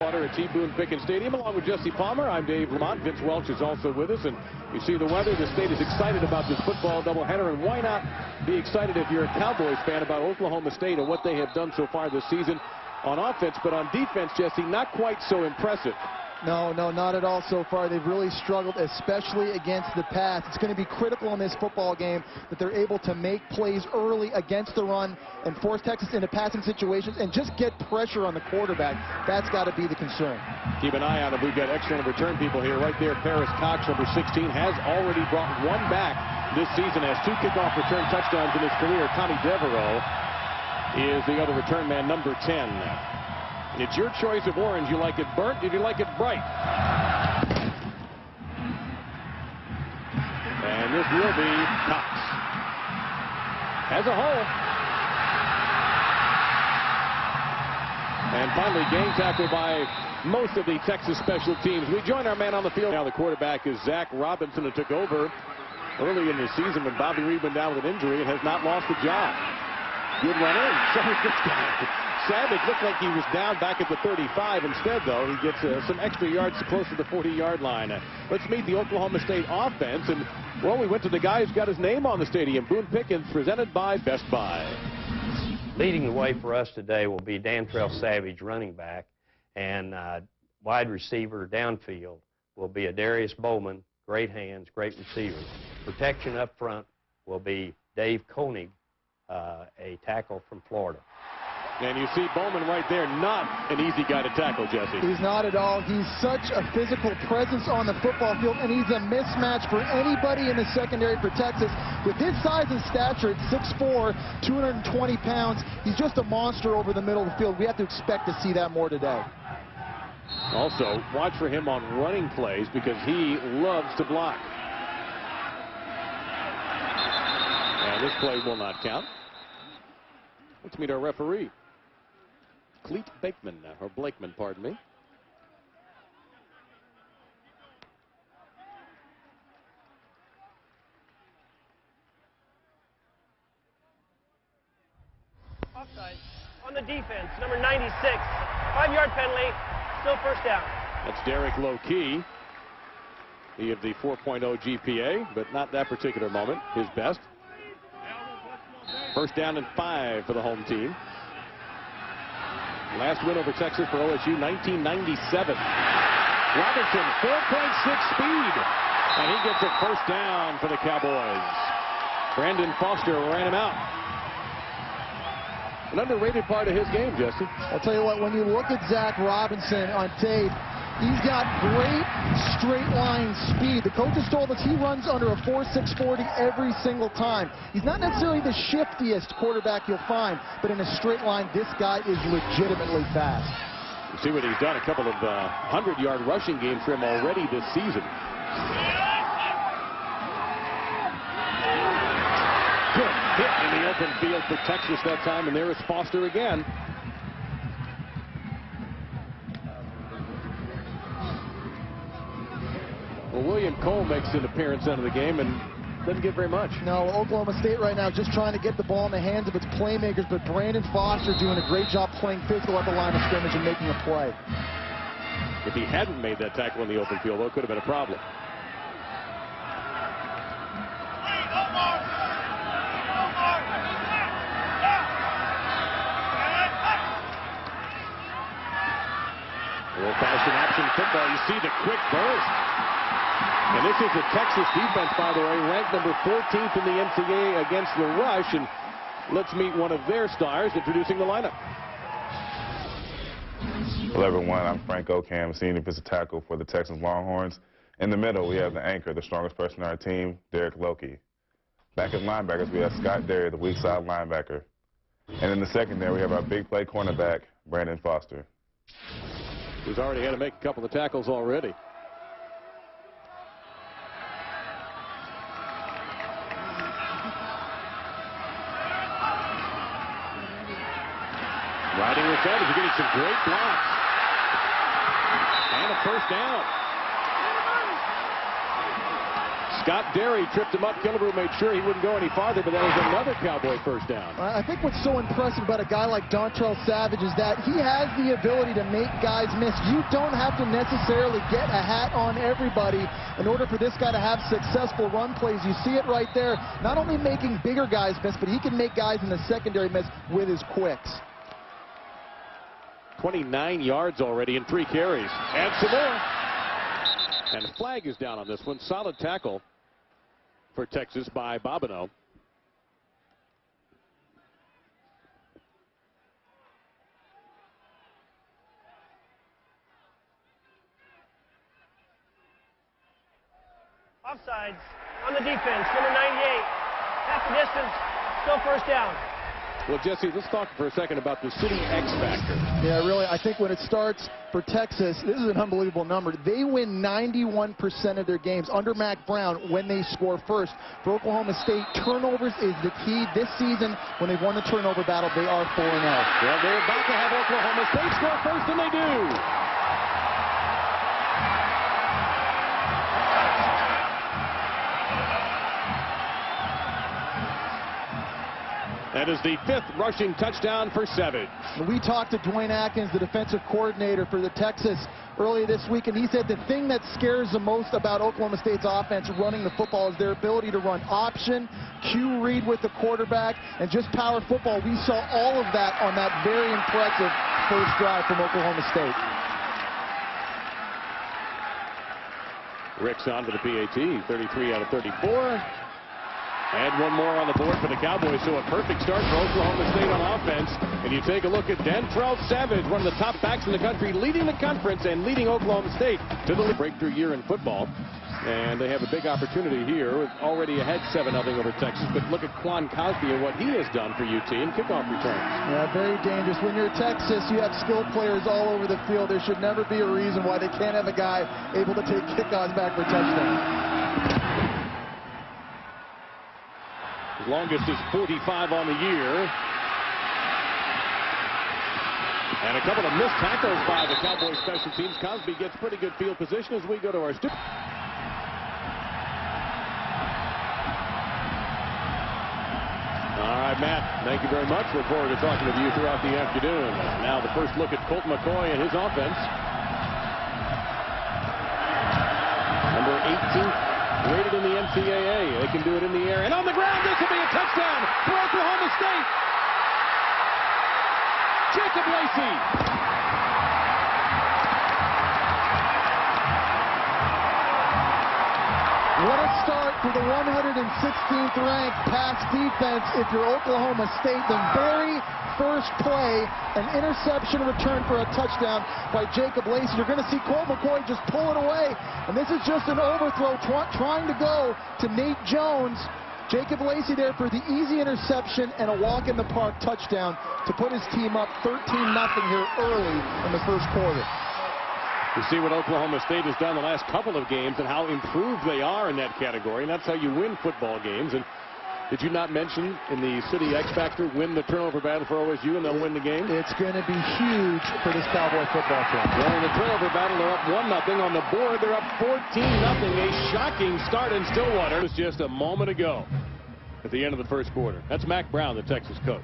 At T. Boone Pickens Stadium, along with Jesse Palmer. I'm Dave Lamont. Vince Welch is also with us, and you see the weather. The state is excited about this football doubleheader, and why not be excited if you're a Cowboys fan about Oklahoma State and what they have done so far this season on offense, but on defense, Jesse, not quite so impressive. No, not at all so far. They've really struggled, especially against the pass. It's going to be critical in this football game that they're able to make plays early against the run and force Texas into passing situations and just get pressure on the quarterback. That's got to be the concern. Keep an eye on it. We've got excellent return people here. Right there, Paris Cox, number 16, has already brought one back this season, has 2 kickoff return touchdowns in his career. Tommy Devereaux is the other return man, number 10. It's your choice of orange. You like it burnt? Did you like it bright? And this will be Cox. As a hole. And finally, gang tackle by most of the Texas special teams. We join our man on the field. Now the quarterback is Zach Robinson, who took over early in the season when Bobby Reed went down with an injury and has not lost a job. Good runner. And so is this guy. Savage looked like he was down back at the 35. Instead, though, he gets some extra yards close to the 40-yard line. Let's meet the Oklahoma State offense. And, well, we went to the guy who's got his name on the stadium, Boone Pickens, presented by Best Buy. Leading the way for us today will be Dantrell Savage, running back, and wide receiver downfield will be Darius Bowman, great hands, great receiver. Protection up front will be Dave Koenig, a tackle from Florida. And you see Bowman right there, not an easy guy to tackle, Jesse. He's not at all. He's such a physical presence on the football field, and he's a mismatch for anybody in the secondary for Texas. With his size and stature at 6'4", 220 pounds, he's just a monster over the middle of the field. We have to expect to see that more today. Also, watch for him on running plays because he loves to block. And this play will not count. Let's meet our referee. Cleet Bakeman, or Blakeman, pardon me. Offside on the defense, number 96. 5-yard penalty, still first down. That's Derek Low-Key. He of the 4.0 GPA, but not that particular moment, his best. First down and 5 for the home team. Last win over Texas for OSU, 1997. Robinson, 4.6 speed. And he gets a first down for the Cowboys. Brandon Foster ran him out. An underrated part of his game, Jesse. I'll tell you what, when you look at Zach Robinson on tape, he's got great straight line speed. The coaches told us he runs under a 4.6 40 every single time. He's not necessarily the shiftiest quarterback you'll find, but in a straight line, this guy is legitimately fast. You see what he's done, a couple of 100-yard rushing games for him already this season. Good hit in the open field for Texas that time, and there is Foster again. Well, William Cole makes an appearance out of the game and doesn't get very much. No, Oklahoma State right now just trying to get the ball in the hands of its playmakers, but Brandon Foster doing a great job playing physical at the line of scrimmage and making a play. If he hadn't made that tackle in the open field, though, it could have been a problem. Old-fashioned option football. You see the quick burst. And this is the Texas defense, by the way, ranked number 14th in the NCAA against the rush. And let's meet one of their stars introducing the lineup. Hello, everyone. I'm Frank Ocam, senior defensive tackle for the Texas Longhorns. In the middle, we have the anchor, the strongest person on our team, Derek Low-Key. Back at linebackers, we have Scott Derry, the weak side linebacker. And in the secondary, we have our big play cornerback, Brandon Foster. Who's already had to make a couple of tackles already. Riding with that, he's getting some great blocks. And a first down. Scott Derry tripped him up. Killebrew made sure he wouldn't go any farther, but that was another Cowboy first down. I think what's so impressive about a guy like Dontrell Savage is that he has the ability to make guys miss. You don't have to necessarily get a hat on everybody in order for this guy to have successful run plays. You see it right there. Not only making bigger guys miss, but he can make guys in the secondary miss with his quicks. 29 yards already in 3 carries. And some more. And a flag is down on this one. Solid tackle for Texas by Bobineau. Offsides on the defense, number 98. Half the distance, still first down. Well, Jesse, let's talk for a second about the City X Factor. Yeah, really, I think when it starts for Texas, this is an unbelievable number. They win 91% of their games under Mack Brown when they score first. For Oklahoma State, turnovers is the key. This season, when they've won the turnover battle, they are 4-0. Well, they're about to have Oklahoma State score first, and they do. That is the 5th rushing touchdown for Savage. We talked to Dwayne Atkins, the defensive coordinator for the Texas, earlier this week, and he said the thing that scares the most about Oklahoma State's offense running the football is their ability to run option, Q read with the quarterback, and just power football. We saw all of that on that very impressive first drive from Oklahoma State. Ricks on to the PAT, 33 out of 34. And one more on the board for the Cowboys, so a perfect start for Oklahoma State on offense. And you take a look at Dontrell Savage, one of the top backs in the country, leading the conference and leading Oklahoma State to the breakthrough year in football. And they have a big opportunity here, with already ahead 7-0 over Texas. But look at Quan Cosby and what he has done for UT in kickoff returns. Yeah, very dangerous. When you're Texas, you have skilled players all over the field. There should never be a reason why they can't have a guy able to take kickoffs back for touchdowns. Longest is 45 on the year. And a couple of missed tackles by the Cowboys special teams. Cosby gets pretty good field position as we go to our studio. All right, Matt, thank you very much. Look forward to talking with you throughout the afternoon. Now the first look at Colt McCoy and his offense. Number 18th. Rated in the NCAA. They can do it in the air. And on the ground, this will be a touchdown for Oklahoma State. Jacob Lacey. What a start for the 116th ranked pass defense if you're Oklahoma State. The very first play, an interception return for a touchdown by Jacob Lacey. You're going to see Colt McCoy just pull it away. And this is just an overthrow trying to go to Nate Jones. Jacob Lacey there for the easy interception and a walk-in-the-park touchdown to put his team up 13-0 here early in the first quarter. You see what Oklahoma State has done the last couple of games and how improved they are in that category. And that's how you win football games. And did you not mention in the City X Factor, win the turnover battle for OSU and they'll win the game? It's going to be huge for this Cowboy football team. Well, in the turnover battle, they're up 1-0. On the board, they're up 14-0. A shocking start in Stillwater. It was just a moment ago at the end of the first quarter. That's Mack Brown, the Texas coach.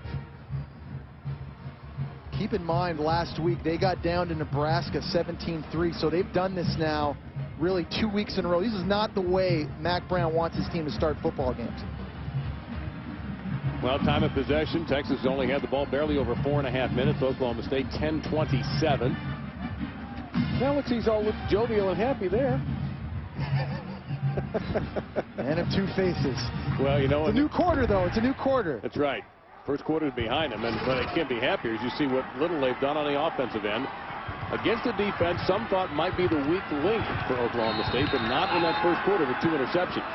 Keep in mind, last week they got down to Nebraska 17-3, so they've done this now really 2 weeks in a row. This is not the way Mack Brown wants his team to start football games. Well, time of possession, Texas only had the ball barely over 4.5 minutes. Oklahoma State 10-27. Now looks he's all jovial and happy there. Man of two faces. Well, you know, it's a new quarter, though. It's a new quarter. That's right. First quarter is behind them, but they can't be happier as you see what little they've done on the offensive end. Against a defense some thought might be the weak link for Oklahoma State, but not in that first quarter with 2 interceptions.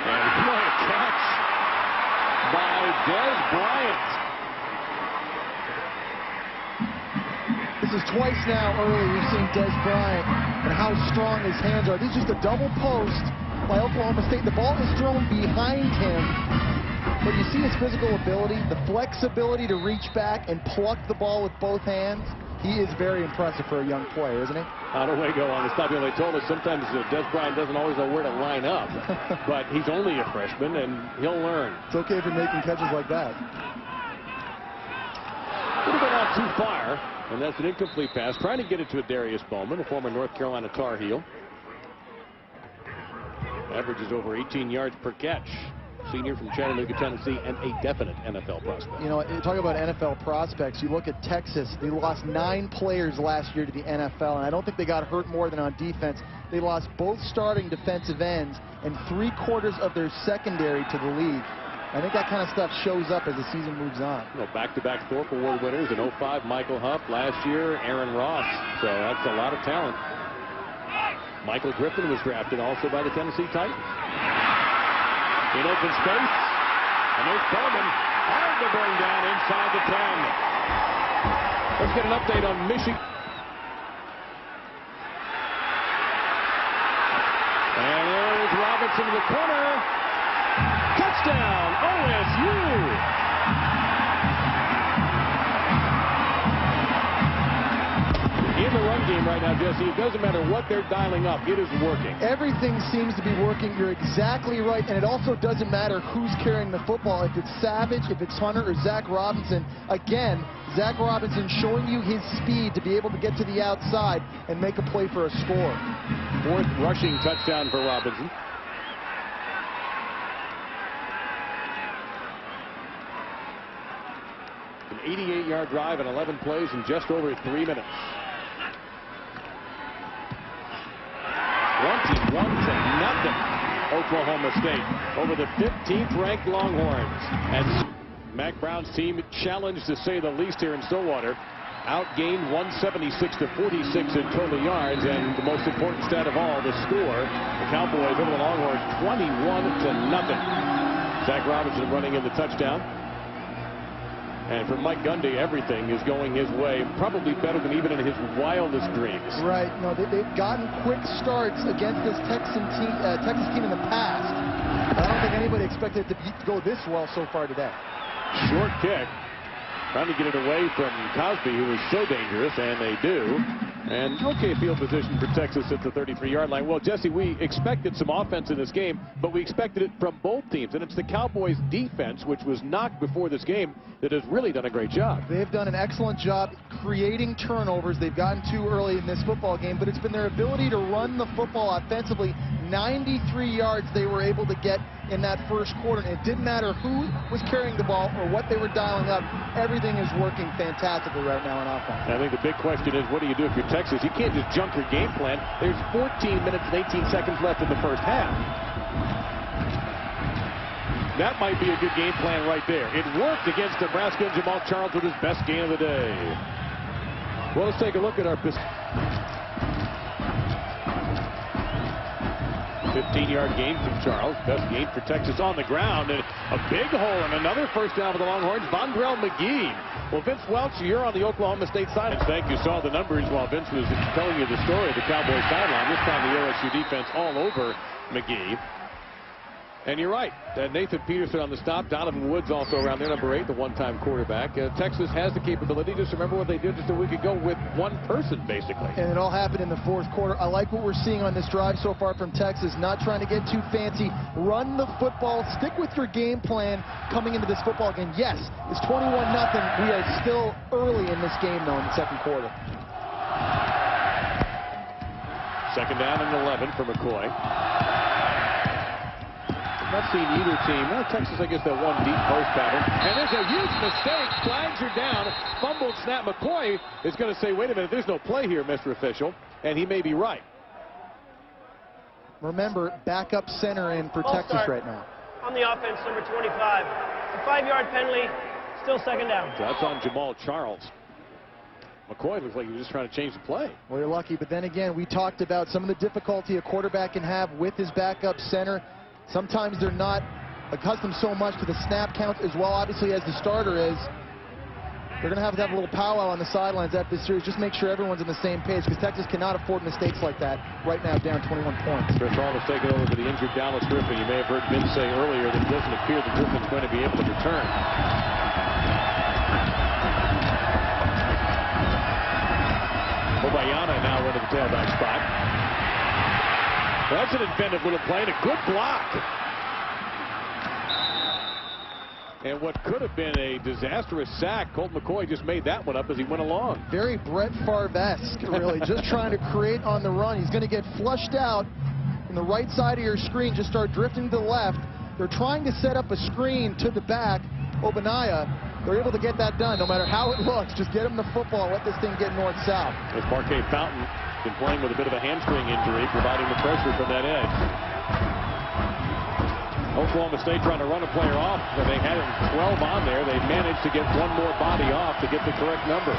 And what a catch by Dez Bryant. This is twice now early we've seen Dez Bryant and how strong his hands are. This is just a double post by Oklahoma State. The ball is thrown behind him. But you see his physical ability, the flexibility to reach back and pluck the ball with both hands. He is very impressive for a young player, isn't he? Oduego on the stop. You know, they told us sometimes Des Bryant doesn't always know where to line up. But he's only a freshman, and he'll learn. It's okay if you're making catches like that. Could have been out too far, and that's an incomplete pass. Trying to get it to a Darius Bowman, a former North Carolina Tar Heel. Averages over 18 yards per catch. Senior from Chattanooga, Tennessee, and a definite NFL prospect. You know, talking about NFL prospects, you look at Texas, they lost 9 players last year to the NFL, and I don't think they got hurt more than on defense. They lost both starting defensive ends and 3/4 of their secondary to the league. I think that kind of stuff shows up as the season moves on. You know, back-to-back Thorpe Award winners in 05, Michael Huff. Last year, Aaron Ross. So that's a lot of talent. Michael Griffin was drafted also by the Tennessee Titans. In open space, and there's Bowman, hard to bring down inside the 10. Let's get an update on Michigan. And there's Robinson in the corner. Touchdown, OSU! In the run game right now, Jesse, it doesn't matter what they're dialing up, it is working. Everything seems to be working. You're exactly right, and it also doesn't matter who's carrying the football. If it's Savage, if it's Hunter, or Zach Robinson. Again, Zach Robinson showing you his speed to be able to get to the outside and make a play for a score. 4th rushing touchdown for Robinson. An 88-yard drive and 11 plays in just over 3 minutes. 21-0, Oklahoma State over the 15th-ranked Longhorns. And Mack Brown's team challenged, to say the least, here in Stillwater. Outgained 176-46 in total yards, and the most important stat of all, the score. The Cowboys over the Longhorns 21-0. Zach Robinson running in the touchdown. And for Mike Gundy, everything is going his way, probably better than even in his wildest dreams. Right. No, they've gotten quick starts against this Texas team in the past. I don't think anybody expected it to go this well so far today. Short kick. Trying to get it away from Cosby, who is so dangerous, and they do. And okay field position for Texas at the 33-yard line. Well, Jesse, we expected some offense in this game, but we expected it from both teams. And it's the Cowboys' defense, which was knocked before this game, that has really done a great job. They've done an excellent job creating turnovers. They've gotten too early in this football game, but it's been their ability to run the football offensively. 93 yards they were able to get in that first quarter. And it didn't matter who was carrying the ball or what they were dialing up. Everything is working fantastically right now in offense. I think the big question is, what do you do if you're Texas? You can't just jump your game plan. There's 14 minutes and 18 seconds left in the first half. That might be a good game plan right there. It worked against Nebraska, and Jamaal Charles with his best game of the day. Well, let's take a look at our 15-yard gain from Charles. Best gain for Texas on the ground. And a big hole and another first down for the Longhorns. Vondrell McGee. Well, Vince Welch, you're on the Oklahoma State side. Thank you. Saw the numbers while Vince was telling you the story of the Cowboys sideline. This time the OSU defense all over McGee. And you're right. Nathan Peterson on the stop. Donovan Woods also around there, number 8, the one-time quarterback. Texas has the capability. Just remember what they did just a week ago with one person, basically. And it all happened in the fourth quarter. I like what we're seeing on this drive so far from Texas. Not trying to get too fancy. Run the football. Stick with your game plan coming into this football game. Yes, it's 21-0. We are still early in this game, though, in the second quarter. Second down and 11 for McCoy. Not seen either team. Well, Texas, I guess, that one deep post pattern. And there's a huge mistake. Flags are down. Fumbled snap. McCoy is going to say, wait a minute, there's no play here, Mr. Official. And he may be right. Remember, backup center in for Texas right now. On the offense, number 25. A 5-yard penalty. Still second down. So that's on Jamaal Charles. McCoy looks like he was just trying to change the play. Well, you're lucky. But then again, we talked about some of the difficulty a quarterback can have with his backup center. Sometimes they're not accustomed so much to the snap count as well, obviously, as the starter is. They're going to have a little powwow on the sidelines after this series. Just make sure everyone's on the same page, because Texas cannot afford mistakes like that right now, down 21 points. Chris Hall has taken over for the injured Dallas Griffin. You may have heard Vince say earlier that it doesn't appear that Griffin's going to be able to return. Obayana now running the tailback spot. That's an inventive little play and a good block. And what could have been a disastrous sack, Colt McCoy just made that one up as he went along. Very Brett Favre-esque, really, just trying to create on the run. He's going to get flushed out from the right side of your screen, just start drifting to the left. They're trying to set up a screen to the back. Obanaya, they're able to get that done, no matter how it looks. Just get him the football and let this thing get north-south. As Parquet Fountain been playing with a bit of a hamstring injury, providing the pressure from that edge. Oklahoma State trying to run a player off. They had 12 on there. They managed to get one more body off to get the correct number.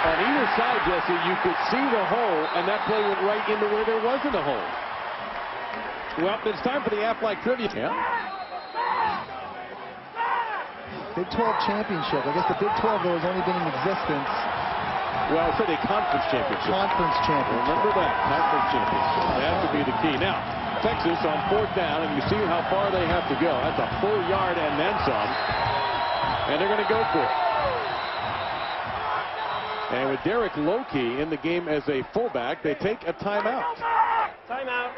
On either side, Jesse, you could see the hole, and that play went right into where there wasn't a hole. Well, it's time for the Aflac Trivia. Yeah. Big 12 championship. I guess the Big 12, though, has only been in existence. Well, it's a conference championship. Conference championship. Remember that. Conference championship. That would be the key. Now, Texas on 4th down, and you see how far they have to go. That's a full yard and then some. And they're going to go for it. And with Derek Lokey in the game as a fullback, they take a timeout. Timeout.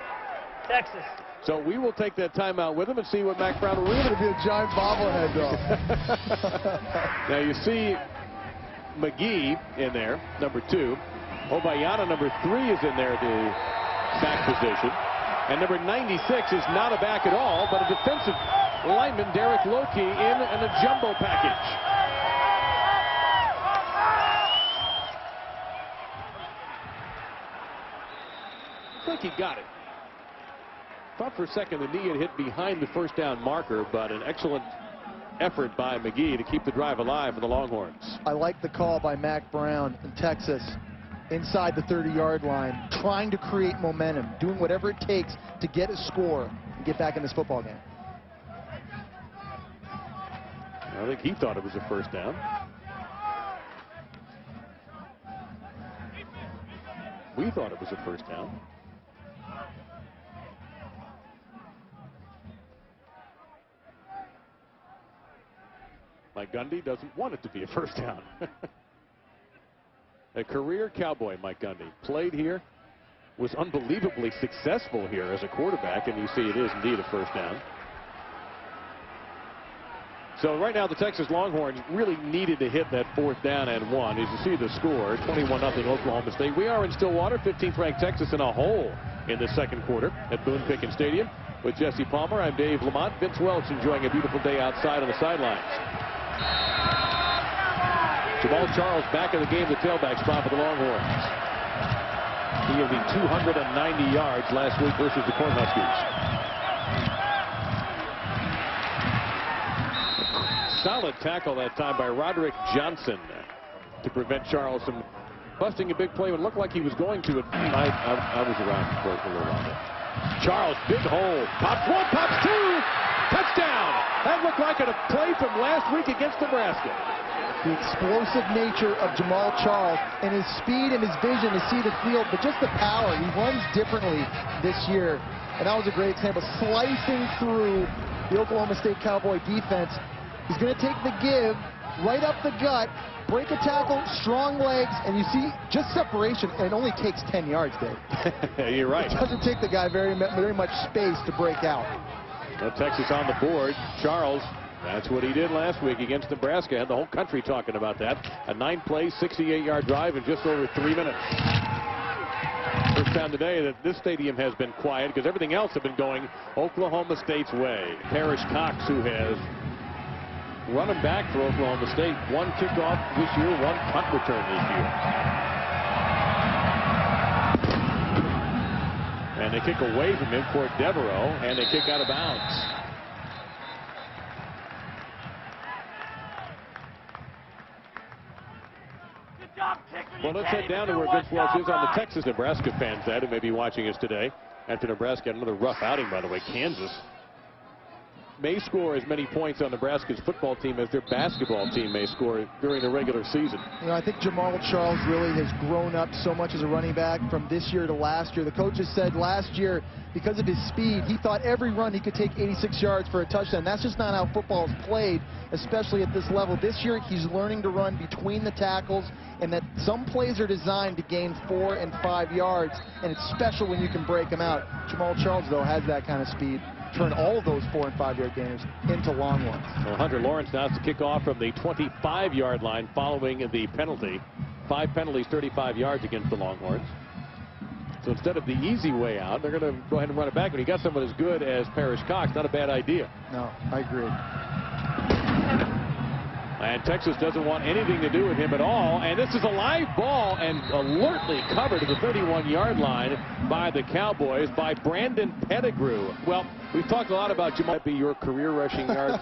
Texas. So we will take that timeout with him and see what Mack Brown will do. It's going to be a giant bobblehead, though. Now you see McGee in there, number 2. Obayana, number 3, is in there at the sack position. And number 96 is not a back at all, but a defensive lineman, Derek Lokey, in a jumbo package. Looks like he got it. Thought for a second the knee had hit behind the first down marker, but an excellent effort by McGee to keep the drive alive for the Longhorns. I like the call by Mack Brown in Texas inside the 30-yard line, trying to create momentum, doing whatever it takes to get a score and get back in this football game. I think he thought it was a first down. We thought it was a first down. Mike Gundy doesn't want it to be a first down. A career Cowboy, Mike Gundy, played here, was unbelievably successful here as a quarterback, and you see it is indeed a first down. So right now the Texas Longhorns really needed to hit that 4th down and 1. As you see the score, 21-0 Oklahoma State. We are in Stillwater, 15th ranked Texas in a hole in the second quarter at Boone Pickens Stadium. With Jesse Palmer, I'm Dave Lamont. Vince Welch enjoying a beautiful day outside on the sidelines. Jamal Charles back in the game, the tailback spot for the Longhorns. He had 290 yards last week versus the Cornhuskers. Solid tackle that time by Roderick Johnson to prevent Charles from busting a big play. It looked like he was going to it. I was around for a little while. Charles, big hole. Pops 1, pops 2. Touchdown. That looked like a play from last week against Nebraska. The explosive nature of Jamal Charles and his speed and his vision to see the field, but just the power. He runs differently this year. And that was a great example. Slicing through the Oklahoma State Cowboy defense. He's going to take the give right up the gut, break a tackle, strong legs, and you see just separation, and it only takes 10 yards, Dave. You're right. It doesn't take the guy very much space to break out. Well, Texas on the board. Charles, that's what he did last week against Nebraska. Had the whole country talking about that. A 9-play, 68-yard drive in just over 3 minutes. First time today that this stadium has been quiet because everything else has been going Oklahoma State's way. Parrish Cox, who has run him back for Oklahoma State. 1 kickoff this year, 1 punt return this year. And they kick away from him for Devereaux, and they kick out of bounds. Well, let's head down to where Vince Welch is on the Texas-Nebraska fans that who may be watching us today. After Nebraska had another rough outing, by the way, Kansas may score as many points on Nebraska's football team as their basketball team may score during the regular season. You know, I think Jamal Charles really has grown up so much as a running back from this year to last year. The coaches said last year, because of his speed, he thought every run he could take 86 yards for a touchdown. That's just not how football is played, especially at this level. This year, he's learning to run between the tackles, and that some plays are designed to gain 4 and 5 yards, and it's special when you can break them out. Jamal Charles, though, has that kind of speed. Turn all of those 4 and 5 yard gainers into long ones. Well, Hunter Lawrence now has to kick off from the 25-yard line following the penalty. 5 penalties, 35 yards against the Longhorns. So instead of the easy way out, they're going to go ahead and run it back. When you got someone as good as Parrish Cox, not a bad idea. No, I agree. And Texas doesn't want anything to do with him at all. And this is a live ball and alertly covered to the 31-yard line by the Cowboys by Brandon Pettigrew. Well, we've talked a lot about Jamal. Might be your career rushing yards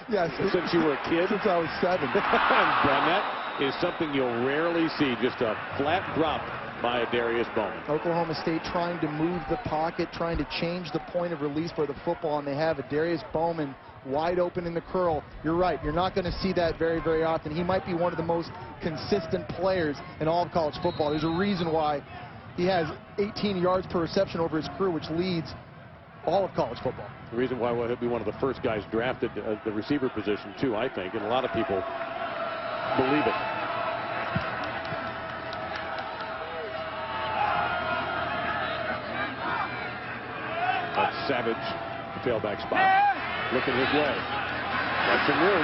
Yes, since you were a kid. Since I was 7. And that is something you'll rarely see, just a flat drop by Darius Bowman. Oklahoma State trying to move the pocket, trying to change the point of release for the football, and they have a Darius Bowman wide open in the curl. You're right. You're not going to see that very, very often. He might be one of the most consistent players in all of college football. There's a reason why he has 18 yards per reception over his career, which leads all of college football. The reason why he'll be one of the first guys drafted at the receiver position, too, I think, and a lot of people believe it. But Savage, tailback spot. Looking his way. Got some room.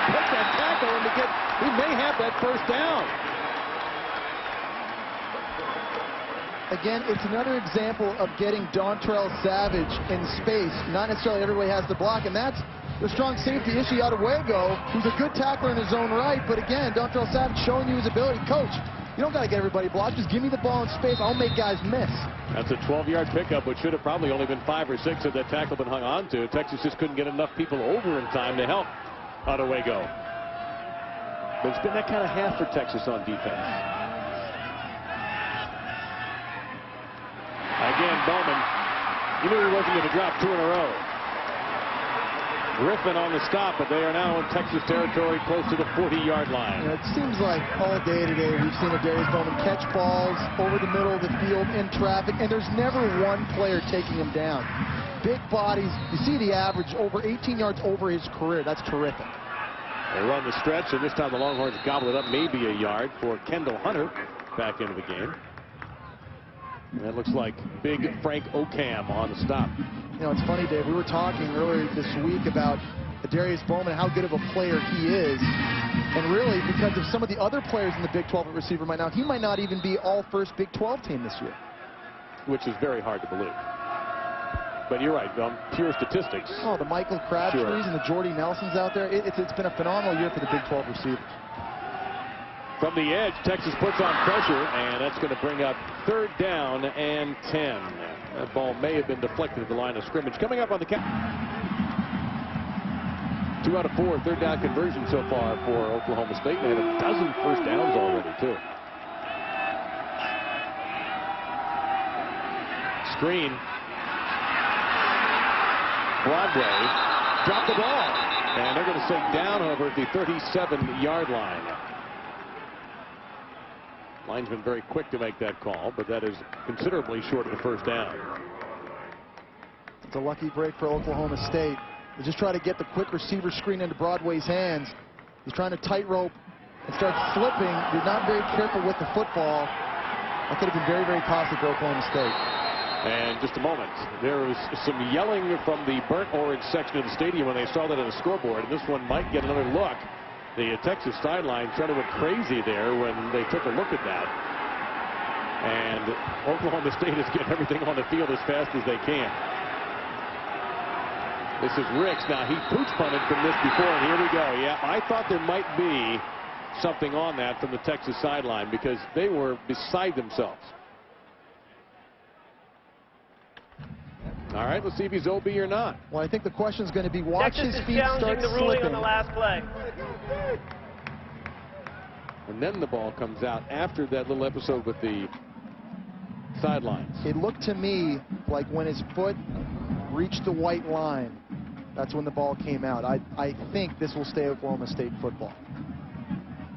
Put that tackle and he may have that first down. Again, it's another example of getting Dontrell Savage in space. Not necessarily everybody has the block, and that's the strong safety issue out of Wago, who's a good tackler in his own right. But again, Dontrell Savage showing you his ability. Coach, you don't got to get everybody blocked. Just give me the ball in space. I'll make guys miss. That's a 12-yard pickup, which should have probably only been 5 or 6 had that tackle been hung on to. Texas just couldn't get enough people over in time to help Ottawego. But it's been that kind of half for Texas on defense. Again, Bowman, you knew he wasn't going to drop 2 in a row. Griffin on the stop, but they are now in Texas territory close to the 40-yard line. You know, it seems like all day today we've seen a Darius Bowman catch balls over the middle of the field in traffic, and there's never one player taking him down. Big bodies. You see the average over 18 yards over his career. That's terrific. They run the stretch, and this time the Longhorns gobble it up maybe a yard for Kendall Hunter back into the game. And that looks like big Frank Okam on the stop. You know, it's funny, Dave, we were talking earlier this week about Darius Bowman, how good of a player he is. And really, because of some of the other players in the Big 12 at receiver right now, he might not even be all-first Big 12 team this year. Which is very hard to believe. But you're right, pure statistics. Oh, the Michael Crabtrees Sure. and the Jordy Nelsons out there. It's been a phenomenal year for the Big 12 receivers. From the edge, Texas puts on pressure, and that's going to bring up 3rd down and 10. That ball may have been deflected at the line of scrimmage. Coming up on the count. 2 out of 4 3rd down conversions so far for Oklahoma State. They have a dozen first downs already, too. Screen. Broadway dropped the ball. And they're going to say down, however, at the 37-yard line. Linesman very quick to make that call, but that is considerably short of the first down. It's a lucky break for Oklahoma State. They just try to get the quick receiver screen into Broadway's hands. He's trying to tightrope and start slipping. You're not very careful with the football. That could have been very, very costly for Oklahoma State. And just a moment, there was some yelling from the burnt orange section of the stadium when they saw that on the scoreboard, and this one might get another look. The Texas sideline sort of went crazy there when they took a look at that. And Oklahoma State is getting everything on the field as fast as they can. This is Ricks. Now, he pooch punted from this before, and here we go. Yeah, I thought there might be something on that from the Texas sideline because they were beside themselves. All right, let's see if he's OB or not. Well, I think the question is going to be watch Texas his is feet start challenging the ruling slipping. on the last play. And then the ball comes out after that little episode with the sidelines. It looked to me like when his foot reached the white line, that's when the ball came out. I think this will stay Oklahoma State football.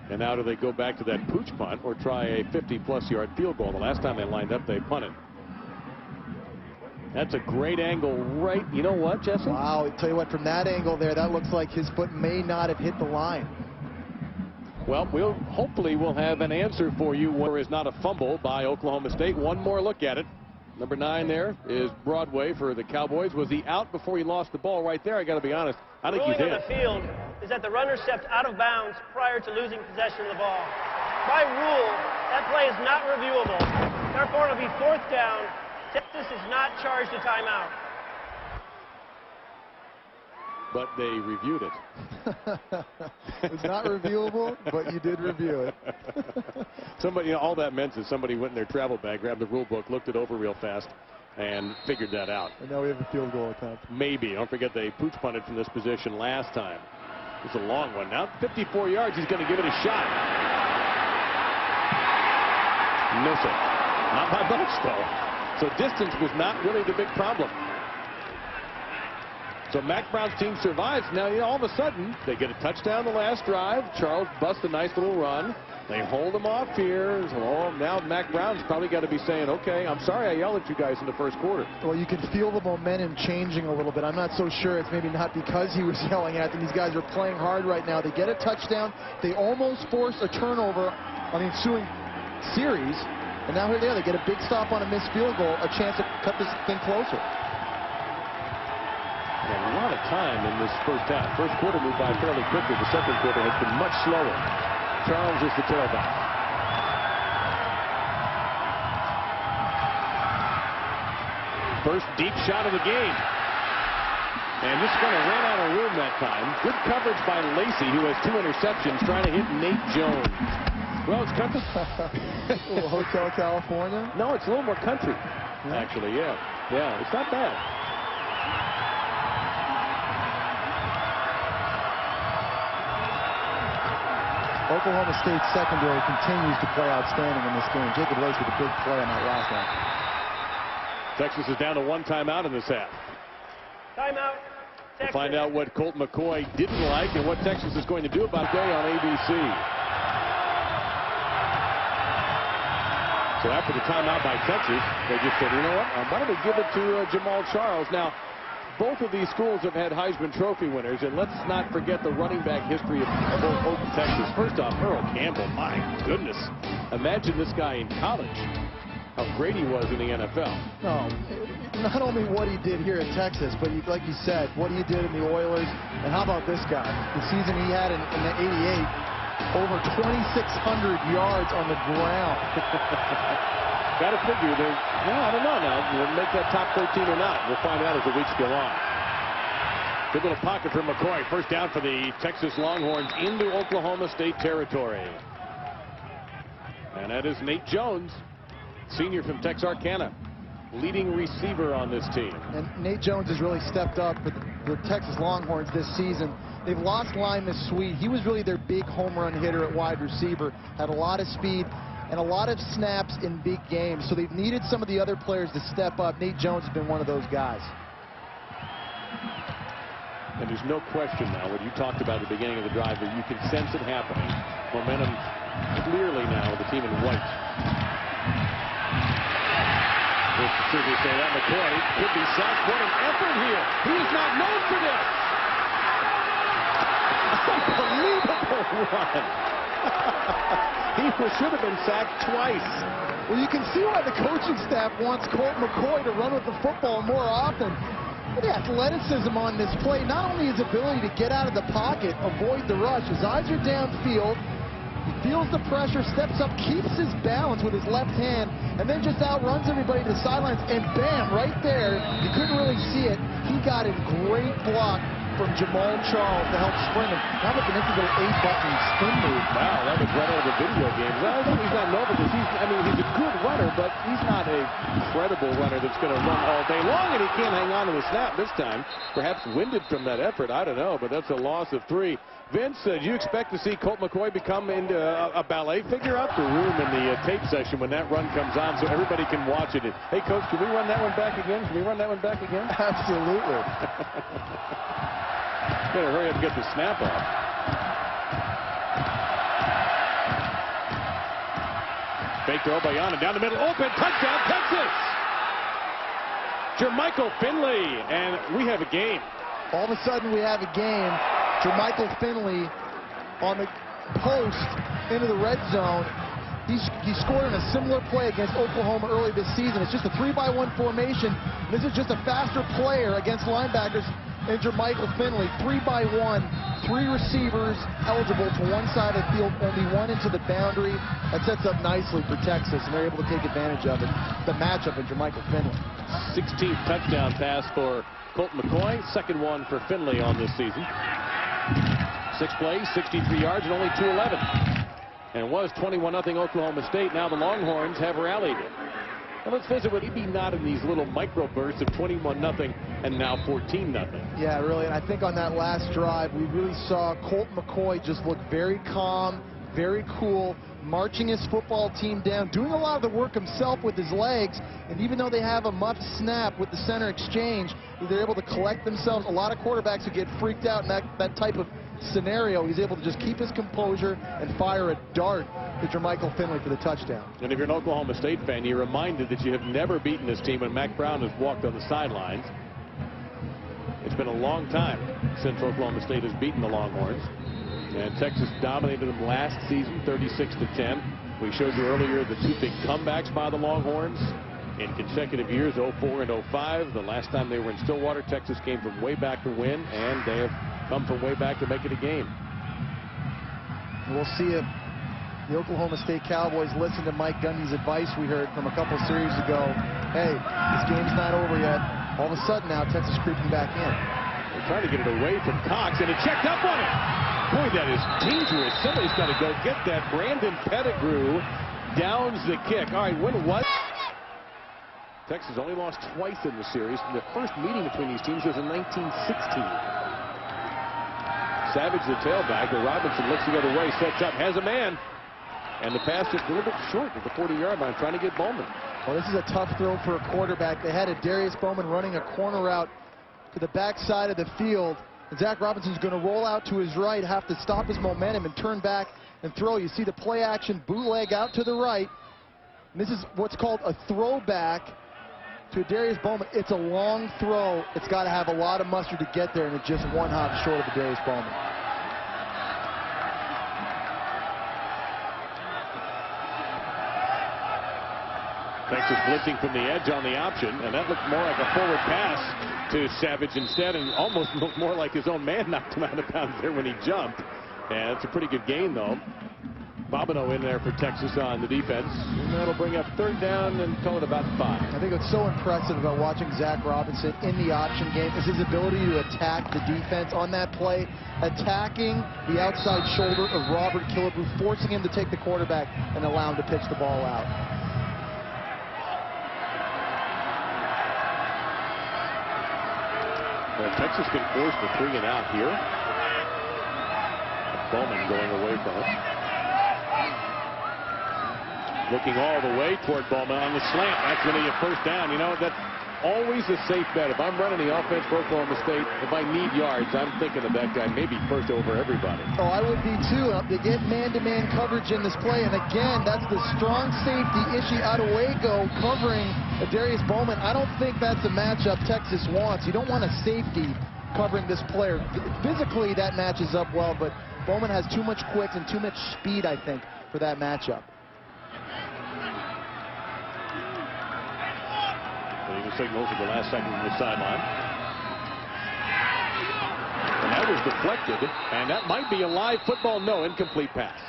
And now do they go back to that pooch punt or try a 50-plus yard field goal? The last time they lined up, they punted. That's a great angle right. You know what, Jesse? Wow, I tell you what, from that angle there, that looks like his foot may not have hit the line. Well, hopefully we'll have an answer for you. Where is not a fumble by Oklahoma State. One more look at it. Number 9 there is Broadway for the Cowboys. Was he out before he lost the ball right there? I got to be honest. I think he's in. The ruling on the field is that the runner stepped out of bounds prior to losing possession of the ball. By rule, that play is not reviewable. Therefore, it'll be 4th down. Texas is not charged a timeout. But they reviewed it. It's not reviewable, but you did review it. Somebody, all that meant is somebody went in their travel bag, grabbed the rule book, looked it over real fast, and figured that out. And now we have a field goal attempt. Maybe. Don't forget they pooch punted from this position last time. It's a long one. Now 54 yards, he's going to give it a shot. Miss it. Not by much, though. So distance was not really the big problem. So Mack Brown's team survives. Now, all of a sudden, they get a touchdown the last drive. Charles busts a nice little run. They hold him off here. So now Mack Brown's probably got to be saying, okay, I'm sorry I yelled at you guys in the first quarter. Well, you can feel the momentum changing a little bit. I'm not so sure it's maybe not because he was yelling at them. These guys are playing hard right now. They get a touchdown. They almost force a turnover on the ensuing series. And now here they are. They get a big stop on a missed field goal, a chance to cut this thing closer. A lot of time in this first half. First quarter moved by fairly quickly. The second quarter has been much slower. Charles is the tailback. First deep shot of the game. And this one ran out of room that time. Good coverage by Lacey, who has 2 interceptions, trying to hit Nate Jones. Well, it's country. Hotel California? No, it's a little more country, actually, yeah. Yeah, it's not bad. Oklahoma State secondary continues to play outstanding in this game. Jacob Lacey with a big play on that last one. Texas is down to 1 timeout in this half. Timeout. We'll find out what Colt McCoy didn't like and what Texas is going to do about it on ABC. So after the timeout by Texas, they just said, you know what, why don't we give it to Jamal Charles? Now, both of these schools have had Heisman Trophy winners, and let's not forget the running back history of both Texas. First off, Earl Campbell, my goodness. Imagine this guy in college, how great he was in the NFL. No, not only what he did here at Texas, but like you said, what he did in the Oilers. And how about this guy? The season he had in the 88, over 2,600 yards on the ground. Got to figure that, well, I don't know now. We'll make that top 13 or not. We'll find out as the weeks go on. Good little pocket for McCoy. First down for the Texas Longhorns into Oklahoma State territory. And that is Nate Jones, senior from Texarkana, leading receiver on this team. And Nate Jones has really stepped up for the Texas Longhorns this season. They've lost Limas Sweet. He was really their big home run hitter at wide receiver. Had a lot of speed and a lot of snaps in big games. So they've needed some of the other players to step up. Nate Jones has been one of those guys. And there's no question now, what you talked about at the beginning of the drive, that you can sense it happening. Momentum clearly now with the team in white. We'll say that McCoy could be sacked. What an effort here. He is not known for this. Unbelievable run. He should have been sacked twice. Well, you can see why the coaching staff wants Colt McCoy to run with the football more often. The athleticism on this play, not only his ability to get out of the pocket, avoid the rush. His eyes are downfield. He feels the pressure, steps up, keeps his balance with his left hand, and then just outruns everybody to the sidelines. And bam, right there, you couldn't really see it. He got a great block from Jamal Charles to help spring him. Now with an instant little 8-button spin move. Wow, that was right out of the video game. Well, he's not known because he's a good runner, but he's not a credible runner that's going to run all day long, and he can't hang on to the snap this time. Perhaps winded from that effort. I don't know, but that's a loss of 3. Vince, do you expect to see Colt McCoy become into a ballet figure? Out the room in the tape session when that run comes on so everybody can watch it. Hey, Coach, can we run that one back again? Can we run that one back again? Absolutely. Better hurry up and get the snap off. Fake throw by Yana down the middle. Open. Touchdown, Texas! Jermichael Finley, and we have a game. All of a sudden, we have a game. Jermichael Finley on the post into the red zone. He scored in a similar play against Oklahoma early this season. It's just a 3-by-1 formation. This is just a faster player against linebackers than Jermichael Finley. 3-by-1, 3 receivers eligible to one side of the field, only one into the boundary. That sets up nicely for Texas, and they're able to take advantage of it. The matchup of Jermichael Finley. 16th touchdown pass for Colt McCoy. Second one for Finley on this season. 6 plays, 63 yards, and only 211. And it was 21-0 Oklahoma State. Now the Longhorns have rallied. And let's visit with maybe not in these little microbursts of 21-0 and now 14-0. Yeah, really. And I think on that last drive, we really saw Colt McCoy just look very calm, very cool, marching his football team down, doing a lot of the work himself with his legs. And even though they have a muffed snap with the center exchange, they're able to collect themselves. A lot of quarterbacks who get freaked out in that type of scenario, he's able to just keep his composure and fire a dart to Jermichael Finley for the touchdown. And if you're an Oklahoma State fan, you're reminded that you have never beaten this team when Mack Brown has walked on the sidelines. It's been a long time since Oklahoma State has beaten the Longhorns. And Texas dominated them last season, 36-10. We showed you earlier the 2 big comebacks by the Longhorns in consecutive years, 04 and 05. The last time they were in Stillwater, Texas came from way back to win, and they have come from way back to make it a game. We'll see if the Oklahoma State Cowboys listen to Mike Gundy's advice we heard from a couple series ago. Hey, this game's not over yet. All of a sudden now, Texas creeping back in. They're trying to get it away from Cox, and it checked up on it. Boy, that is dangerous. Somebody's got to go get that. Brandon Pettigrew downs the kick. All right, when what? Texas only lost twice in the series. The first meeting between these teams was in 1916. Savage, the tailback, but Robinson looks the other way, sets up, has a man. And the pass is a little bit short at the 40-yard line, trying to get Bowman. Well, this is a tough throw for a quarterback. They had a Darius Bowman running a corner route to the backside of the field. And Zach Robinson's going to roll out to his right, have to stop his momentum and turn back and throw. You see the play action bootleg out to the right. And this is what's called a throwback to Darius Bowman. It's a long throw. It's got to have a lot of mustard to get there, and it's just one hop short of a Darius Bowman. Texas blitzing from the edge on the option, and that looked more like a forward pass to Savage instead, and almost looked more like his own man knocked him out of bounds there when he jumped. And it's a pretty good gain, though. Bobineau in there for Texas on the defense. And that'll bring up 3rd down and total about 5. I think what's so impressive about watching Zach Robinson in the option game is his ability to attack the defense on that play, attacking the outside shoulder of Robert Killebrew, forcing him to take the quarterback and allow him to pitch the ball out. Well, Texas can force the 3 and out here. Bowman going away from it. Looking all the way toward Bowman on the slant. That's going to be a 1st down. You know, that's always a safe bet. If I'm running the offense for Oklahoma State, if I need yards, I'm thinking of that guy maybe first over everybody. Oh, I would be too. They get man-to-man coverage in this play, and again, that's the strong safety Ishi Adewego covering Darius Bowman. I don't think that's a matchup Texas wants. You don't want a safety covering this player. Physically, that matches up well, but Bowman has too much quick and too much speed, I think, for that matchup. The signals at the last second from the sideline. And that was deflected, and that might be a live football. No, incomplete pass.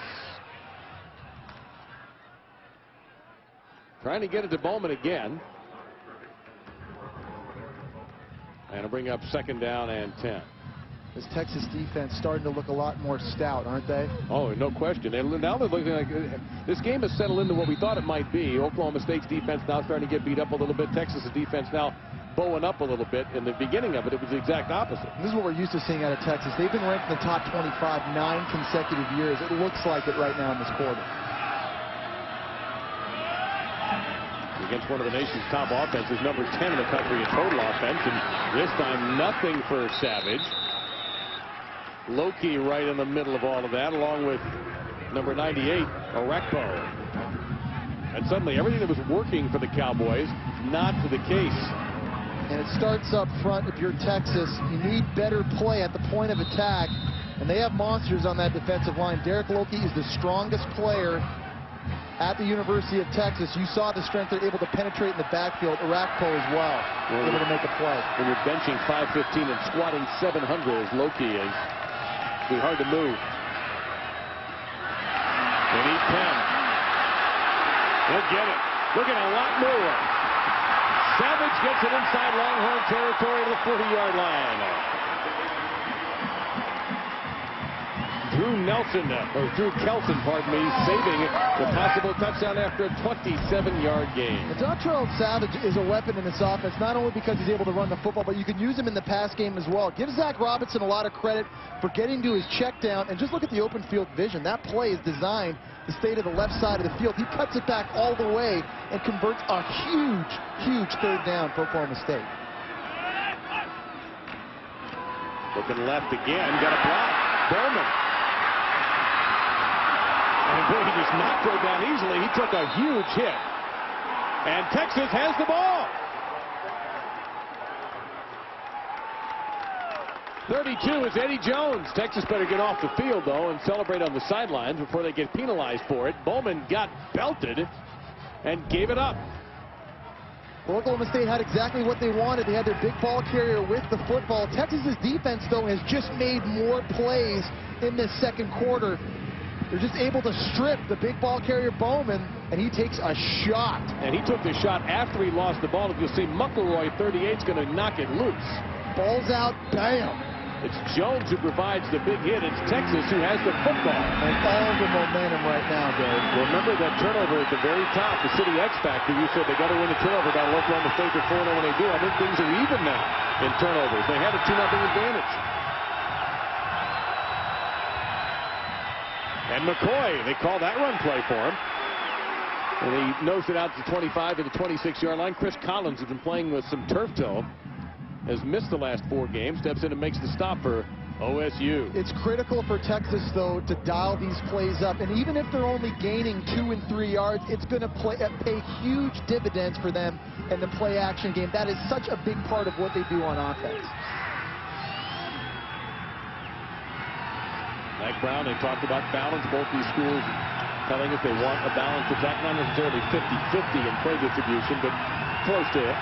Trying to get it to Bowman again. And it'll bring up 2nd down and 10. This Texas defense starting to look a lot more stout, aren't they? Oh, no question. And now they're looking like this game has settled into what we thought it might be. Oklahoma State's defense now starting to get beat up a little bit. Texas' defense now bowing up a little bit. In the beginning of it, it was the exact opposite. This is what we're used to seeing out of Texas. They've been ranked in the top 25 9 consecutive years. It looks like it right now in this quarter. Against one of the nation's top offenses, number 10 in the country in total offense, and this time nothing for Savage. Loki right in the middle of all of that, along with number 98, Orakpo. And suddenly everything that was working for the Cowboys, not the case. And it starts up front. If you're Texas, you need better play at the point of attack. And they have monsters on that defensive line. Derek Loki is the strongest player at the University of Texas. You saw the strength they're able to penetrate in the backfield. Orakpo as well, able to make a play. When you're benching 515 and squatting 700 as Loki is, it's hard to move. They need 10. They'll get it. Looking a lot more. Savage gets it inside Longhorn territory to the 40-yard line. Drew Kelson, pardon me, saving the possible touchdown after a 27-yard gain. And Dontrell Savage is a weapon in this offense, not only because he's able to run the football, but you can use him in the pass game as well. Give Zach Robinson a lot of credit for getting to his check down, and just look at the open field vision. That play is designed to stay to the left side of the field. He cuts it back all the way and converts a huge, huge third down for Oklahoma State. Looking left again, got a block. Bowman. And boy, he does not go down easily. He took a huge hit. And Texas has the ball. 32 is Eddie Jones. Texas better get off the field, though, and celebrate on the sidelines before they get penalized for it. Bowman got belted and gave it up. Oklahoma State had exactly what they wanted. They had their big ball carrier with the football. Texas's defense, though, has just made more plays in this second quarter. They're just able to strip the big ball carrier Bowman, and he takes a shot. And he took the shot after he lost the ball. If you'll see, McElroy, 38, is going to knock it loose. Ball's out, bam. It's Jones who provides the big hit. It's Texas who has the football. And all the momentum right now, Dave. Remember that turnover at the very top, the City X Factor. You said they got to win the turnover. Got to Oklahoma State to 4-0 when they do. I think things are even now in turnovers. They had a 2-0 advantage. And McCoy, they call that run play for him. And he nosed it out to 25 to the 26-yard line. Chris Collins, who's been playing with some turf toe, has missed the last 4 games, steps in and makes the stop for OSU. It's critical for Texas, though, to dial these plays up. And even if they're only gaining 2 and 3 yards, it's going to pay huge dividends for them in the play-action game. That is such a big part of what they do on offense. Mike Brown, they talked about balance. Both these schools telling us they want a balanced attack, not necessarily 50-50 in play distribution, but close to it.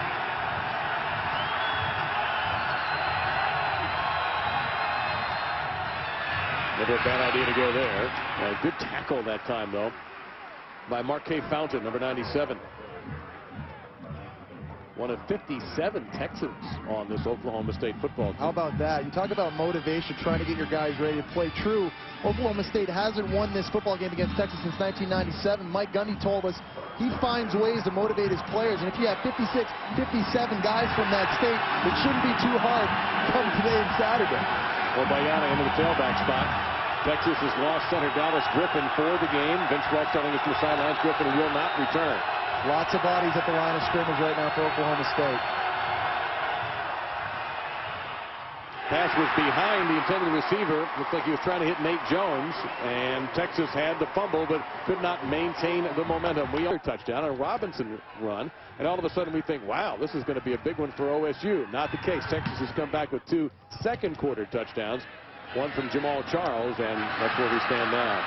Never a bad idea to go there. Good tackle that time, though, by Marquet Fountain, number 97. One of 57 Texans on this Oklahoma State football team. How about that? You talk about motivation, trying to get your guys ready to play. True, Oklahoma State hasn't won this football game against Texas since 1997. Mike Gundy told us he finds ways to motivate his players. And if you have 56, 57 guys from that state, it shouldn't be too hard come today and Saturday. Obayana into the tailback spot. Texas has lost center Dallas Griffin for the game. Vince Welch telling us from the sidelines Griffin will not return. Lots of bodies at the line of scrimmage right now for Oklahoma State. Pass was behind the intended receiver. Looked like he was trying to hit Nate Jones. And Texas had the fumble, but could not maintain the momentum. We are touchdown, a Robinson run. And all of a sudden we think, wow, this is going to be a big one for OSU. Not the case. Texas has come back with 2 second-quarter touchdowns. One from Jamal Charles, and that's where we stand now.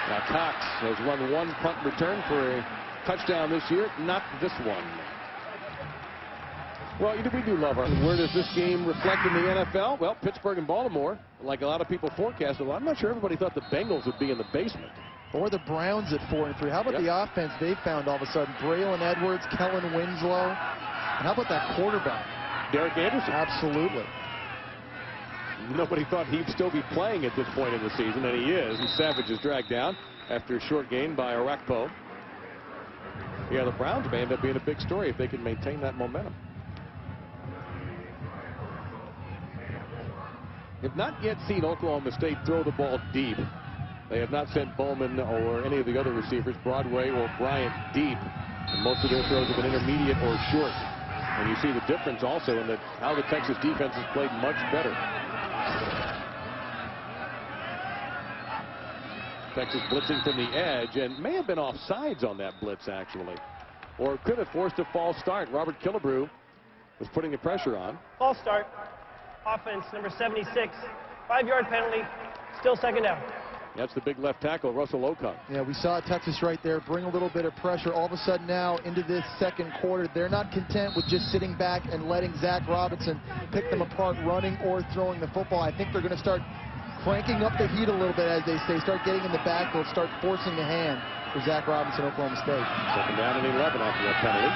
Now Cox has run 1 punt return for a touchdown this year, not this one. Well, we do love our. Where does this game reflect in the NFL? Well, Pittsburgh and Baltimore, like a lot of people forecasted. Well, I'm not sure everybody thought the Bengals would be in the basement. Or the Browns at 4-3. How about the offense they found all of a sudden? Braylon Edwards, Kellen Winslow. And how about that quarterback? Derek Anderson. Absolutely. Nobody thought he'd still be playing at this point in the season, and he is. And Savage is dragged down after a short gain by Orakpo. Yeah, the Browns may end up being a big story if they can maintain that momentum. Have not yet seen Oklahoma State throw the ball deep. They have not sent Bowman or any of the other receivers, Broadway or Bryant, deep. And most of their throws have been intermediate or short. And you see the difference also in how the Texas defense has played much better. Texas blitzing from the edge, and may have been offsides on that blitz, actually. Or could have forced a false start. Robert Killebrew was putting the pressure on. False start. Offense, number 76. 5-yard penalty. Still second down. That's the big left tackle, Russell Okung. Yeah, we saw Texas right there bring a little bit of pressure. All of a sudden now into this second quarter, they're not content with just sitting back and letting Zach Robinson pick them apart running or throwing the football. I think they're going to start cranking up the heat a little bit, as they say, start getting in the backfield, start forcing the hand for Zach Robinson, Oklahoma State. Second down and 11 after that penalty.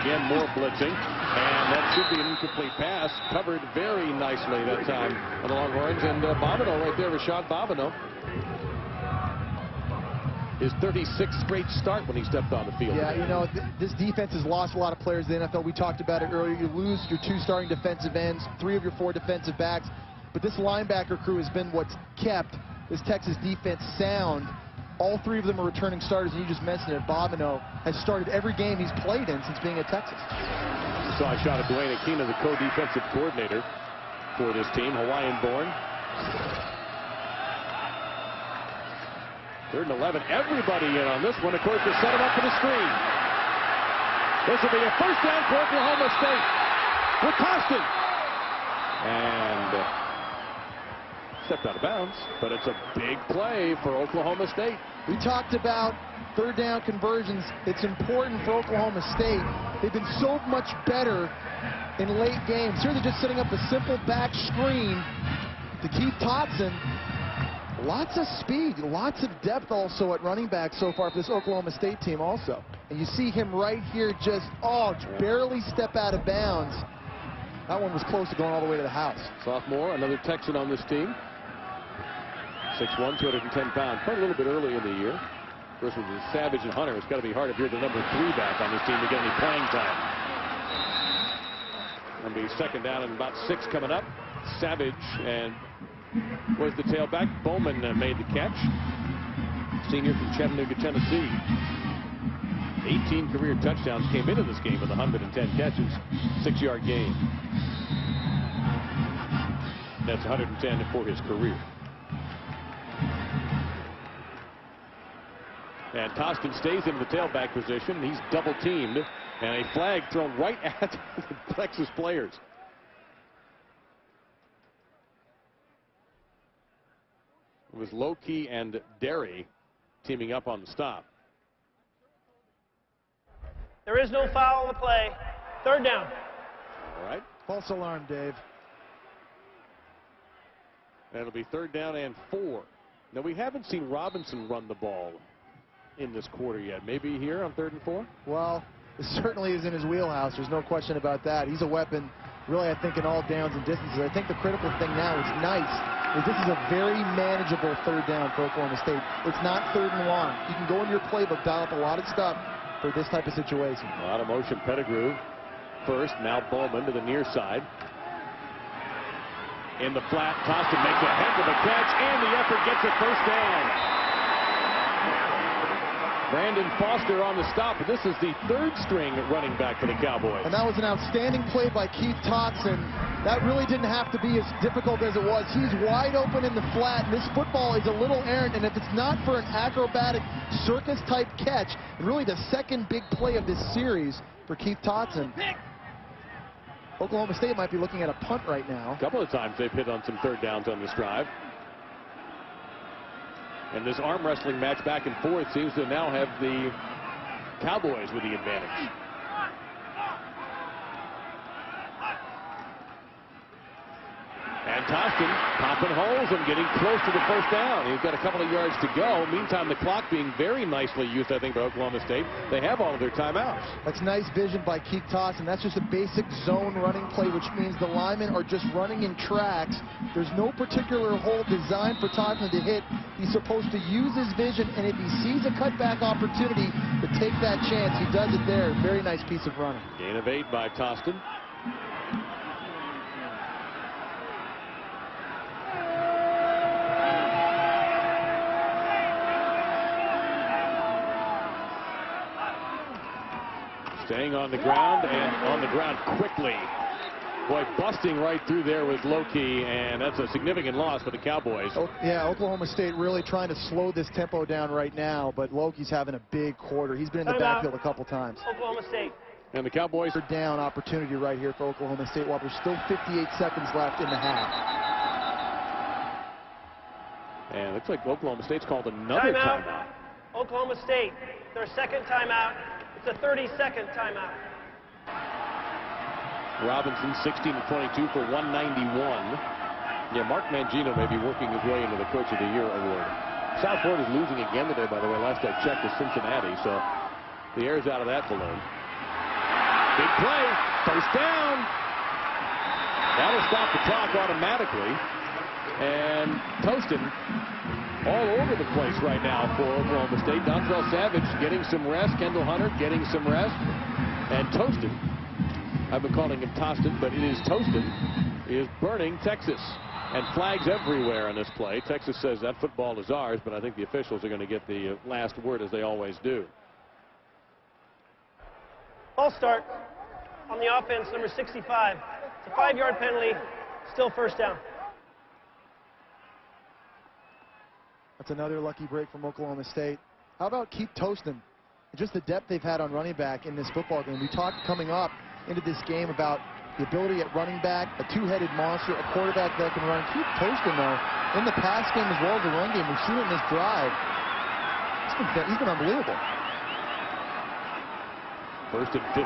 Again, more blitzing, and that should be an incomplete pass, covered very nicely that time on the Longhorns. And Bobineau right there, Rashad Bobineau. His 36th straight start when he stepped on the field. Yeah, you know, this defense has lost a lot of players in the NFL. We talked about it earlier. You lose your 2 starting defensive ends, 3 of your 4 defensive backs. But this linebacker crew has been what's kept this Texas defense sound. All 3 of them are returning starters, and you just mentioned it. Bobineau has started every game he's played in since being at Texas. Saw a shot of Dwayne Aquino, the co-defensive coordinator for this team, Hawaiian-born. 3rd and 11. Everybody in on this one, of course, to set him up for the screen. This will be a first down for Oklahoma State with Costin. And stepped out of bounds, but it's a big play for Oklahoma State. We talked about 3rd down conversions. It's important for Oklahoma State. They've been so much better in late games. Here they're just setting up a simple back screen to Keith Totson. Lots of speed, lots of depth also at running back so far for this Oklahoma State team also. And you see him right here just, barely step out of bounds. That one was close to going all the way to the house. Sophomore, another Texan on this team. 6'1", 210 pounds. Quite a little bit early in the year. First was Savage and Hunter. It's got to be hard if you're the number 3 back on this team to get any playing time. Going to be second down and about 6 coming up. Savage and was the tailback. Bowman made the catch. Senior from Chattanooga, Tennessee. 18 career touchdowns, came into this game with 110 catches. 6-yard gain. That's 110 for his career. And Tostin stays in the tailback position. He's double teamed, and a flag thrown right at the Texas players. It was Loki and Derry teaming up on the stop. There is no foul on the play. 3rd down. All right. False alarm, Dave. That'll be 3rd down and 4. Now, we haven't seen Robinson run the ball in this quarter yet. Maybe here on 3rd and 4? Well, it certainly is in his wheelhouse. There's no question about that. He's a weapon, really, I think, in all downs and distances. I think the critical thing now is nice. This is a very manageable 3rd down for Oklahoma State. It's not 3rd and long. You can go in your playbook, dial up a lot of stuff for this type of situation. A lot of motion. Pettigrew first, now Bowman to the near side. In the flat, Tostin makes a heck of a catch, and the effort gets a first down. Brandon Foster on the stop, but this is the 3rd string running back for the Cowboys. And that was an outstanding play by Keith Totson. That really didn't have to be as difficult as it was. He's wide open in the flat, and this football is a little errant, and if it's not for an acrobatic circus-type catch, and really the 2nd big play of this series for Keith Totson, Oklahoma State might be looking at a punt right now. A couple of times they've hit on some 3rd downs on this drive. And this arm wrestling match back and forth seems to now have the Cowboys with the advantage. And Tostin popping holes and getting close to the first down. He's got a couple of yards to go. Meantime, the clock being very nicely used, I think, by Oklahoma State. They have all of their timeouts. That's nice vision by Keith Tostin. That's just a basic zone running play, which means the linemen are just running in tracks. There's no particular hole designed for Tostin to hit. He's supposed to use his vision, and if he sees a cutback opportunity to take that chance, he does it there. Very nice piece of running. Gain of 8 by Tostin. Staying on the ground and on the ground quickly. Boy, busting right through there was Loki, and that's a significant loss for the Cowboys. Yeah, Oklahoma State really trying to slow this tempo down right now, but Loki's having a big quarter. He's been in the backfield a couple times. Oklahoma State. And the Cowboys are down. Opportunity right here for Oklahoma State while there's still 58 seconds left in the half. And it looks like Oklahoma State's called another timeout. Oklahoma State, their second timeout. It's a 30-second timeout. Robinson, 16-22 for 191. Yeah, Mark Mangino may be working his way into the Coach of the Year award. South Florida is losing again today, by the way. Last I checked, to Cincinnati, so the air's out of that balloon. Big play, first down. That'll stop the clock automatically. And Tostin all over the place right now for Oklahoma State. Dontrell Savage getting some rest. Kendall Hunter getting some rest. And Tostin, I've been calling him Tostin, but it is Tostin, is burning Texas. And flags everywhere on this play. Texas says that football is ours, but I think the officials are going to get the last word, as they always do. Ball start on the offense, number 65. It's a 5-yard penalty, still first down. That's another lucky break from Oklahoma State. How about Keith Tostin? Just the depth they've had on running back in this football game. We talked coming up into this game about the ability at running back, a two-headed monster, a quarterback that can run. Keith Tostin, though, in the pass game as well as the run game, we've seen it in this drive. He's been unbelievable. First and 15.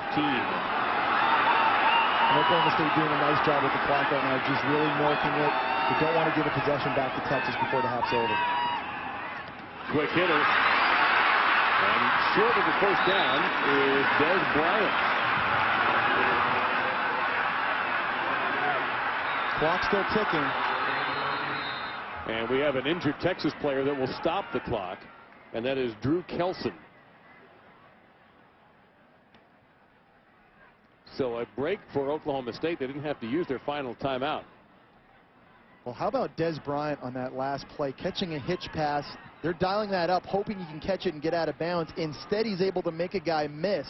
And Oklahoma State doing a nice job with the clock right now, just really milking it. They don't want to give a possession back to Texas before the half's over. Quick hitter. And short of the first down is Dez Bryant. Clock still ticking. And we have an injured Texas player that will stop the clock, and that is Drew Kelson. So a break for Oklahoma State. They didn't have to use their final timeout. Well, how about Dez Bryant on that last play, catching a hitch pass? They're dialing that up, hoping he can catch it and get out of bounds. Instead, he's able to make a guy miss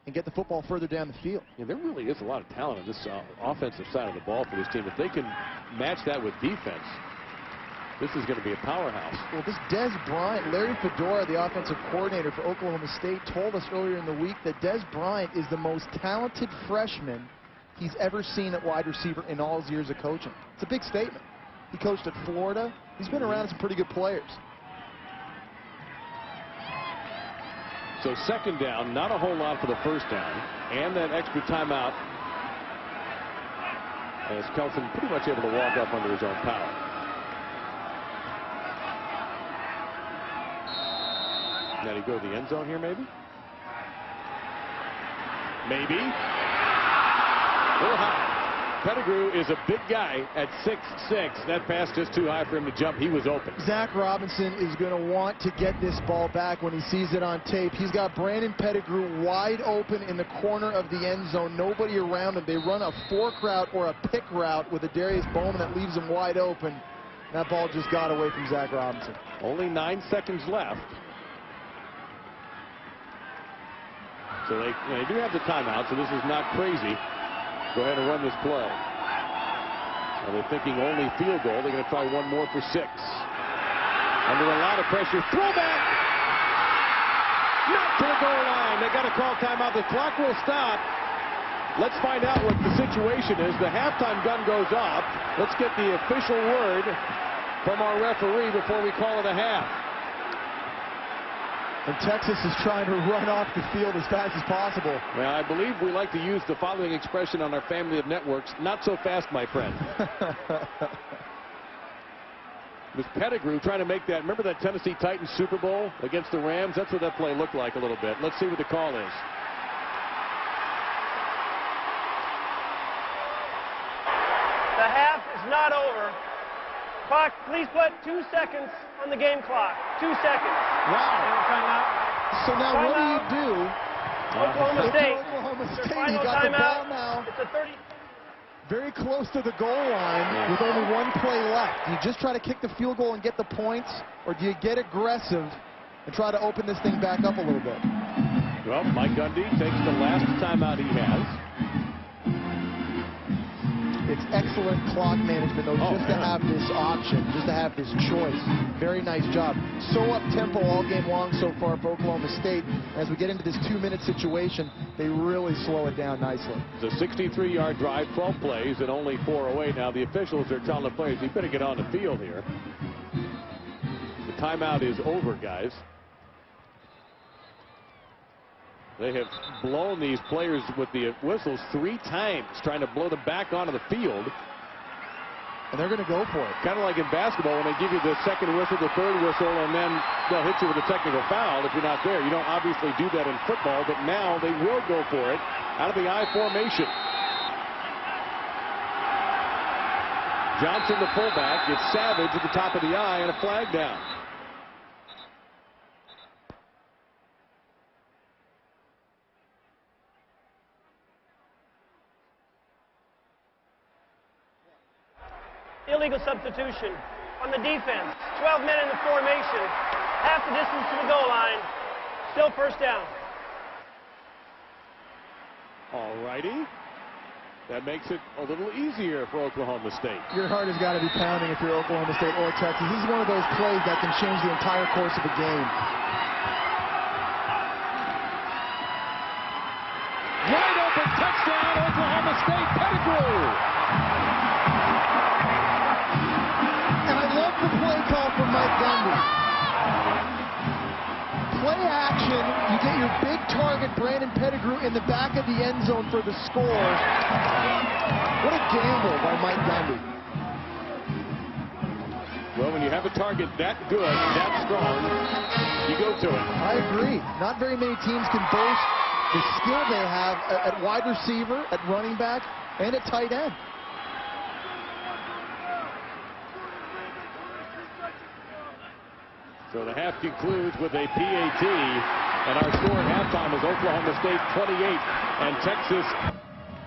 and get the football further down the field. Yeah, there really is a lot of talent on this offensive side of the ball for this team. If they can match that with defense, this is going to be a powerhouse. Well, this Dez Bryant, Larry Fedora, the offensive coordinator for Oklahoma State, told us earlier in the week that Dez Bryant is the most talented freshman he's ever seen at wide receiver in all his years of coaching. It's a big statement. He coached at Florida. He's been around some pretty good players. So second down, not a whole lot for the first down, and that extra timeout as Kelson pretty much able to walk up under his own power. Now, do you go to the end zone here, maybe? Maybe. A little high. Pettigrew is a big guy at 6'6". That pass just too high for him to jump. He was open. Zach Robinson is going to want to get this ball back when he sees it on tape. He's got Brandon Pettigrew wide open in the corner of the end zone. Nobody around him. They run a fork route or a pick route with a Darius Bowman that leaves him wide open. That ball just got away from Zach Robinson. Only 9 seconds left. So they do have the timeout, so this is not crazy. Go ahead and run this play. Now they're thinking only field goal. They're going to try one more for 6. Under a lot of pressure. Throwback! Not to the goal line. They got to call timeout. The clock will stop. Let's find out what the situation is. The halftime gun goes off. Let's get the official word from our referee before we call it a half. And Texas is trying to run off the field as fast as possible. Well, I believe we like to use the following expression on our family of networks: not so fast, my friend. It was Pettigrew trying to make that. Remember that Tennessee Titans Super Bowl against the Rams? That's what that play looked like a little bit. Let's see what the call is. The half is not over. Clock, please put 2 seconds on the game clock. 2 seconds. Wow. Timeout. So now what do you do? Oklahoma State. Oklahoma Their State, you final got the ball timeout. now. It's a 30. Very close to the goal line with only one play left. Do you just try to kick the field goal and get the points, or do you get aggressive and try to open this thing back up a little bit? Well, Mike Gundy takes the last timeout he has. It's excellent clock management, though, just to have this option, just to have this choice. Very nice job. So up-tempo all game long so far for Oklahoma State. As we get into this 2-minute situation, they really slow it down nicely. It's a 63-yard drive, 12 plays, and only 4 away. Now the officials are telling the players, you better get on the field here. The timeout is over, guys. They have blown these players with the whistles 3 times, trying to blow them back onto the field. And they're going to go for it. Kind of like in basketball when they give you the second whistle, the third whistle, and then they'll hit you with a technical foul if you're not there. You don't obviously do that in football, but now they will go for it out of the I formation. Johnson, the fullback, gets Savage at the top of the I, and a flag down. Illegal substitution on the defense. 12 men in the formation. Half the distance to the goal line. Still first down. All righty. That makes it a little easier for Oklahoma State. Your heart has got to be pounding if you're Oklahoma State or Texas. This is one of those plays that can change the entire course of a game. Wide open touchdown, Oklahoma State. Pettigrew. And I love the play call from Mike Gundy. Play action, you get your big target, Brandon Pettigrew, in the back of the end zone for the score. What a gamble by Mike Gundy. Well, when you have a target that good, that strong, you go to it. I agree. Not very many teams can boast the skill they have at wide receiver, at running back, and at tight end. So the half concludes with a PAT, and our score at halftime is Oklahoma State 28 and Texas